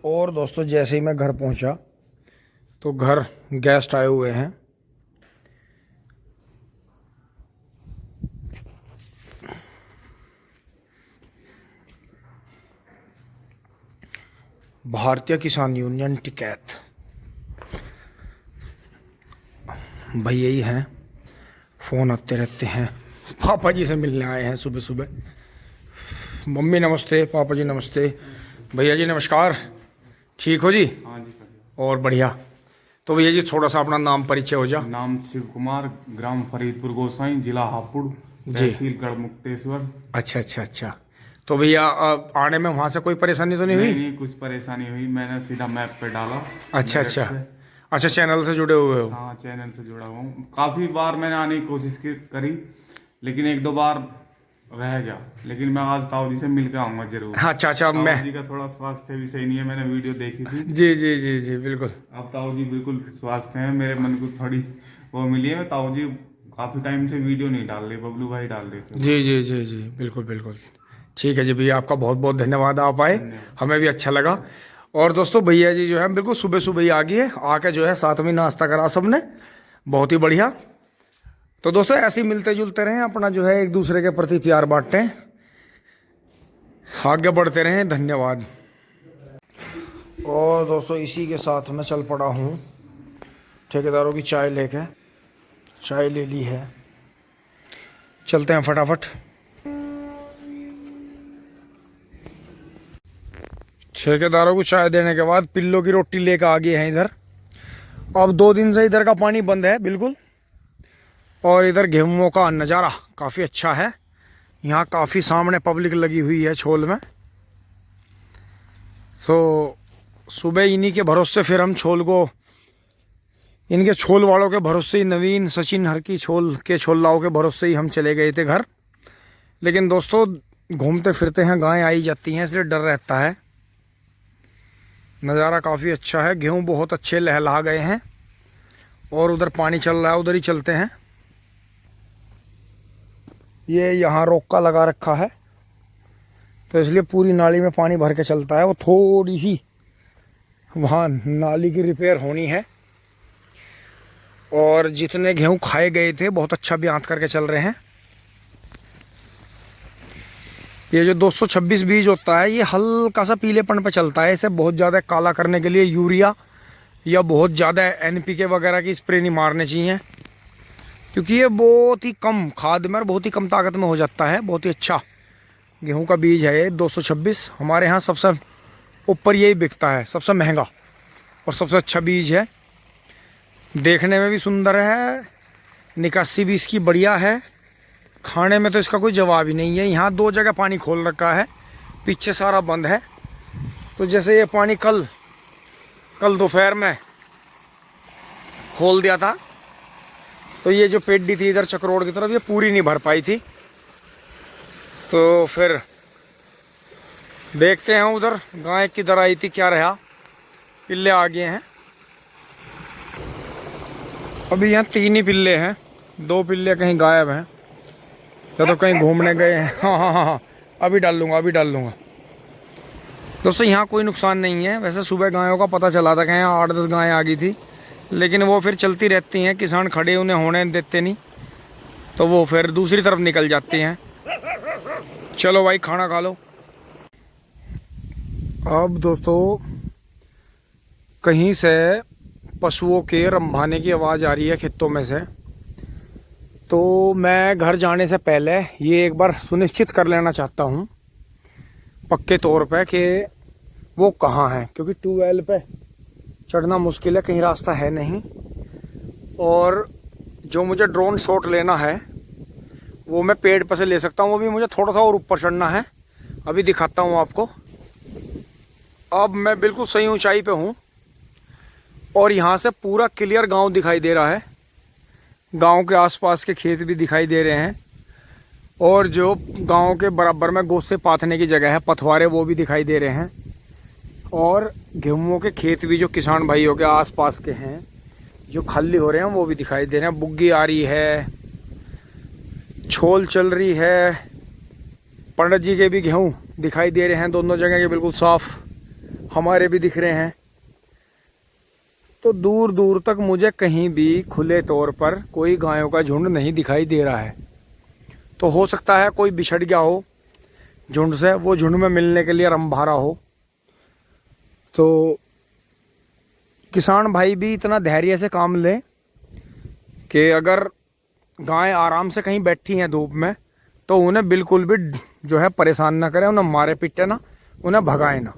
और दोस्तों जैसे ही मैं घर पहुंचा तो घर गेस्ट आए हुए हैं। भारतीय किसान यूनियन टिकैत भैया ही हैं, फ़ोन आते रहते हैं। पापा जी से मिलने आए हैं सुबह सुबह। मम्मी नमस्ते, पापा जी नमस्ते, भैया जी नमस्कार। ठीक हो जी? हाँ जी। और बढ़िया। तो भैया जी थोड़ा सा अपना नाम परिचय हो जा। नाम शिव कुमार, ग्राम फरीदपुर गोसाई, जिला हापुड़, तहसील गढ़मुक्तेश्वर। अच्छा। तो भैया आने में वहाँ से कोई परेशानी तो नहीं हुई? नहीं, कुछ परेशानी हुई। मैंने सीधा मैप पे डाला। अच्छा मेरठ से। अच्छा, चैनल से जुड़े हुए हो? हाँ, चैनल से जुड़ा हुआ हूँ। काफी बार मैंने आने की कोशिश करी, लेकिन एक दो बार रह गया। लेकिन मैं आज ताऊ जी से मिल के आऊंगा जरूर। हाँ चाचा, मैं ताऊ जी का थोड़ा स्वास्थ्य भी सही नहीं है, मैंने वीडियो देखी थी। जी बिल्कुल। अब ताऊ जी बिल्कुल स्वास्थ्य हैं। मेरे मन को थोड़ी वो मिली है। ताऊ जी काफी टाइम से वीडियो नहीं डाल रहे, बबलू भाई डाल रहे थे। जी बिल्कुल। ठीक है जी भैया, आपका बहुत बहुत धन्यवाद। आप आए, हमें भी अच्छा लगा। और दोस्तों भैया जी जो है बिल्कुल सुबह सुबह ही आ गए, आके जो है साथ में नाश्ता करा सबने, बहुत ही बढ़िया। तो दोस्तों ऐसे ही मिलते जुलते रहें, अपना जो है एक दूसरे के प्रति प्यार बांटें, आगे बढ़ते रहें। धन्यवाद। और दोस्तों इसी के साथ मैं चल पड़ा हूँ ठेकेदारों की चाय लेके। चाय ले ली है, चलते हैं फटाफट। ठेकेदारों को चाय देने के बाद पिल्लों की रोटी लेकर आ गए हैं इधर। अब 2 दिन से इधर का पानी बंद है बिल्कुल। और इधर गेहूं का नज़ारा काफ़ी अच्छा है। यहाँ काफ़ी सामने पब्लिक लगी हुई है छोल में। सो सुबह इन्हीं के भरोसे फिर हम छोल को, इनके छोल वालों के भरोसे ही, नवीन सचिन हर की छोल के छोल्लाओं के भरोसे ही हम चले गए थे घर। लेकिन दोस्तों घूमते फिरते हैं, गायें आई जाती हैं, इसलिए डर रहता है। नज़ारा काफ़ी अच्छा है, गेहूं बहुत अच्छे लहला गए हैं। और उधर पानी चल रहा है, उधर ही चलते हैं। ये यहाँ रोका लगा रखा है, तो इसलिए पूरी नाली में पानी भर के चलता है। वो थोड़ी सी वहाँ नाली की रिपेयर होनी है। और जितने गेहूं खाए गए थे बहुत अच्छा भी आंत करके चल रहे हैं। ये जो 226 बीज होता है, ये हल्का सा पीलेपन पे चलता है। इसे बहुत ज़्यादा काला करने के लिए यूरिया या बहुत ज़्यादा NPK वगैरह की स्प्रे नहीं मारने चाहिए, क्योंकि ये बहुत ही कम खाद में और बहुत ही कम ताकत में हो जाता है। बहुत ही अच्छा गेहूं का बीज है ये 226। हमारे यहाँ सबसे ऊपर यही बिकता है, सबसे महंगा और सबसे अच्छा बीज है। देखने में भी सुंदर है, निकासी भी इसकी बढ़िया है। खाने में तो इसका कोई जवाब ही नहीं है। यहाँ 2 जगह पानी खोल रखा है, पीछे सारा बंद है। तो जैसे ये पानी कल दोपहर में खोल दिया था, तो ये जो पेड्डी थी इधर चक्रोड़ की तरफ, ये पूरी नहीं भर पाई थी। तो फिर देखते हैं उधर गाय किधर आई थी, क्या रहा। पिल्ले आ गए हैं अभी। यहाँ 3 ही पिल्ले हैं, 2 पिल्ले कहीं गायब हैं या तो कहीं घूमने गए हैं। हाँ, अभी डाल लूँगा। दोस्तों यहाँ कोई नुकसान नहीं है। वैसे सुबह गायों का पता चला था कि यहाँ 8-10 गायें आ गई थी, लेकिन वो फिर चलती रहती हैं। किसान खड़े उन्हें होने देते नहीं, तो वो फिर दूसरी तरफ निकल जाती हैं। चलो भाई खाना खा लो। अब दोस्तों कहीं से पशुओं के रंभाने की आवाज़ आ रही है खेतों में से। तो मैं घर जाने से पहले ये एक बार सुनिश्चित कर लेना चाहता हूँ पक्के तौर पे कि वो कहाँ है, क्योंकि ट्यूबवेल पे चढ़ना मुश्किल है, कहीं रास्ता है नहीं। और जो मुझे ड्रोन शॉट लेना है वो मैं पेड़ पर से ले सकता हूँ, वो भी मुझे थोड़ा सा और ऊपर चढ़ना है। अभी दिखाता हूँ आपको। अब मैं बिल्कुल सही ऊंचाई पे हूँ और यहाँ से पूरा क्लियर गांव दिखाई दे रहा है। गांव के आसपास के खेत भी दिखाई दे रहे हैं, और जो गांव के बराबर में गोसे पाथने की जगह है, पथवारे, वो भी दिखाई दे रहे हैं। और गेहूं के खेत भी जो किसान भाइयों के आसपास के हैं जो खाली हो रहे हैं, वो भी दिखाई दे रहे हैं। बुग्गी आ रही है, छोल चल रही है। पंडित जी के भी गेहूं दिखाई दे रहे हैं, दोनों जगह के बिल्कुल साफ। हमारे भी दिख रहे हैं। तो दूर दूर तक मुझे कहीं भी खुले तौर पर कोई गायों का झुंड नहीं दिखाई दे रहा है। तो हो सकता है कोई बिछड़ गया हो झुंड से, वो झुंड में मिलने के लिए रंभारा हो। तो किसान भाई भी इतना धैर्य से काम लें कि अगर गाय आराम से कहीं बैठी हैं धूप में तो उन्हें बिल्कुल भी जो है परेशान ना करें, उन्हें मारे पीटे ना, उन्हें भगाए ना,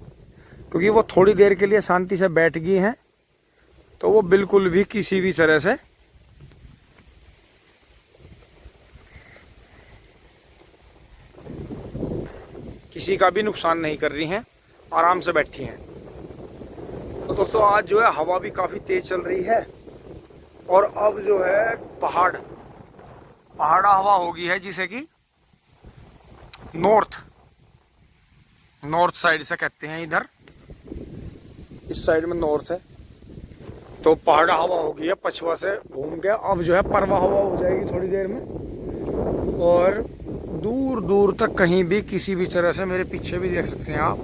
क्योंकि वो थोड़ी देर के लिए शांति से बैठ गई हैं तो वो बिल्कुल भी किसी भी तरह से किसी का भी नुकसान नहीं कर रही हैं, आराम से बैठी हैं। तो दोस्तों आज जो है हवा भी काफ़ी तेज चल रही है और अब जो है पहाड़ा हवा हो गई है, जिसे कि नॉर्थ साइड से कहते हैं। इधर इस साइड में नॉर्थ है तो पहाड़ा हवा हो गई है, पछुआ से घूम के अब जो है परवा हवा हो जाएगी थोड़ी देर में। और दूर दूर तक कहीं भी किसी भी तरह से, मेरे पीछे भी देख सकते हैं आप,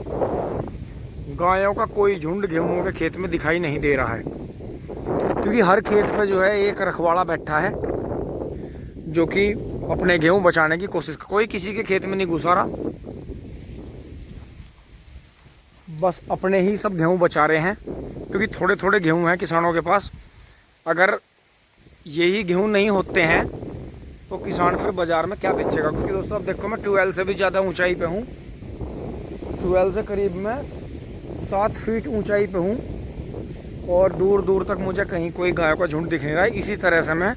गायों का कोई झुंड गेहूं के खेत में दिखाई नहीं दे रहा है, क्योंकि हर खेत पे जो है एक रखवाला बैठा है जो कि अपने गेहूं बचाने की कोशिश, कोई किसी के खेत में नहीं घुसा रहा, बस अपने ही सब गेहूं बचा रहे हैं। क्योंकि थोड़े थोड़े गेहूं हैं किसानों के पास, अगर यही गेहूं नहीं होते हैं तो किसान फिर बाजार में क्या बेचेगा। क्योंकि दोस्तों अब देखो मैं 12 से भी ज़्यादा ऊंचाई पे हूँ, 12 से करीब मैं 7 फीट ऊंचाई पे हूँ और दूर दूर तक मुझे कहीं कोई गायों का झुंड दिख नहीं रहा है। इसी तरह से मैं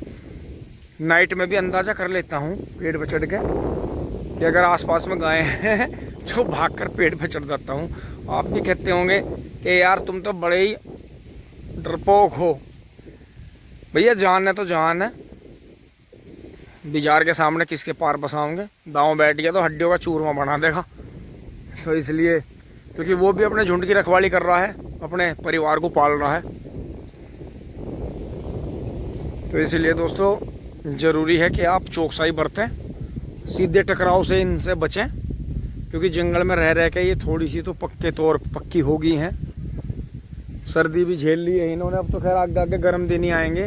नाइट में भी अंदाज़ा कर लेता हूँ पेड़ पर चढ़ के कि अगर आसपास में गायें हैं तो भागकर पेड़ पे चढ़ जाता हूँ। आप भी कहते होंगे कि यार तुम तो बड़े ही डरपोक हो। भैया जान है तो जान है, बाजार के सामने किसके पार बसाओगे, दांव बैठ गया तो हड्डियों का चूरमा बना देगा। तो इसलिए, क्योंकि वो भी अपने झुंड की रखवाली कर रहा है, अपने परिवार को पाल रहा है, तो इसलिए दोस्तों ज़रूरी है कि आप चौकसाई बरतें, सीधे टकराव से इनसे बचें। क्योंकि जंगल में रह रह के ये थोड़ी सी तो पक्के तौर पक्की हो गई हैं, सर्दी भी झेल ली है इन्होंने। अब तो खैर आगे आगे गर्म दिन ही आएंगे,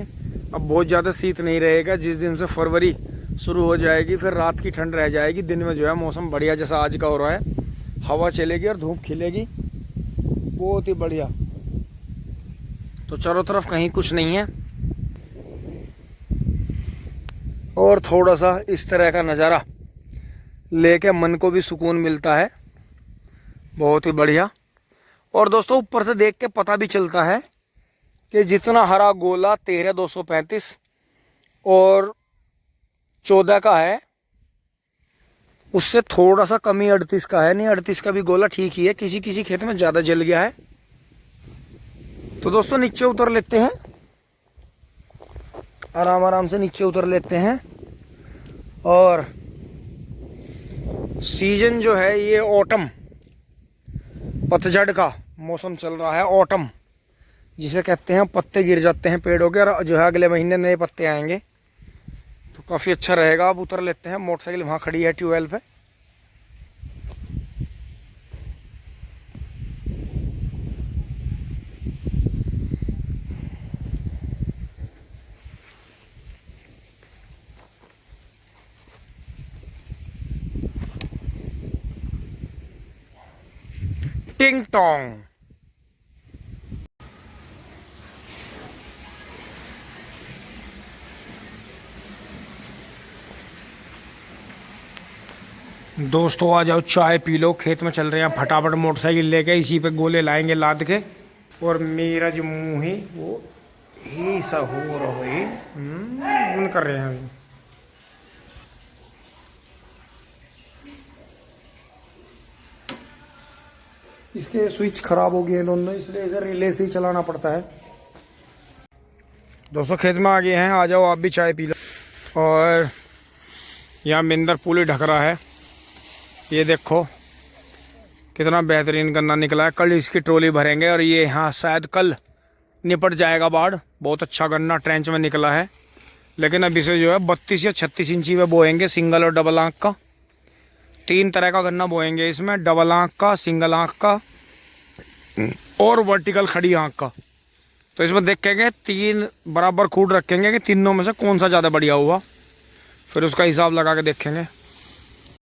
अब बहुत ज़्यादा शीत नहीं रहेगा। जिस दिन से फरवरी शुरू हो जाएगी फिर रात की ठंड रह जाएगी, दिन में जो है मौसम बढ़िया जैसा आज का हो रहा है, हवा चलेगी और धूप खिलेगी, बहुत ही बढ़िया। तो चारों तरफ कहीं कुछ नहीं है और थोड़ा सा इस तरह का नज़ारा लेके मन को भी सुकून मिलता है, बहुत ही बढ़िया। और दोस्तों ऊपर से देख के पता भी चलता है कि जितना हरा गोला 13,235 और 14 का है, उससे थोड़ा सा कमी 38 का है। नहीं 38 का भी गोला ठीक ही है, किसी किसी खेत में ज़्यादा जल गया है। तो दोस्तों नीचे उतर लेते हैं, आराम आराम से नीचे उतर लेते हैं। और सीजन जो है ये ऑटम, पतझड़ का मौसम चल रहा है, ऑटम जिसे कहते हैं। पत्ते गिर जाते हैं पेड़ों के और जो है अगले महीने नए पत्ते आएंगे, तो काफ़ी अच्छा रहेगा। अब उतर लेते हैं, मोटरसाइकिल वहाँ खड़ी है ट्यूबवेल पे। टिंग टोंग। दोस्तों आ जाओ चाय पी लो, खेत में चल रहे हैं फटाफट मोटरसाइकिल लेके, इसी पे गोले लाएंगे लाद के। और मेरा जो मुंह है वो ऐसा हो रहा है, कर रहे हैं। इसके स्विच खराब हो गए हैं दोनों, इसलिए इसे रिले से ही चलाना पड़ता है। दोस्तों खेत में आ गए हैं, आ जाओ आप भी चाय पी लो। और यहाँ मिंदर पुली ढक रहा है, ये देखो कितना बेहतरीन गन्ना निकला है। कल इसकी ट्रॉली भरेंगे और ये यहाँ शायद कल निपट जाएगा बाढ़। बहुत अच्छा गन्ना ट्रेंच में निकला है, लेकिन अब इसे जो है 32 या 36 इंची में बोएंगे, सिंगल और डबल आँख का। 3 तरह का गन्ना बोएंगे इसमें, डबल आँख का, सिंगल आँख का, और वर्टिकल खड़ी आँख का। तो इसमें देखेंगे 3 बराबर खूट रखेंगे कि तीनों में से कौन सा ज़्यादा बढ़िया हुआ, फिर उसका हिसाब लगा के देखेंगे।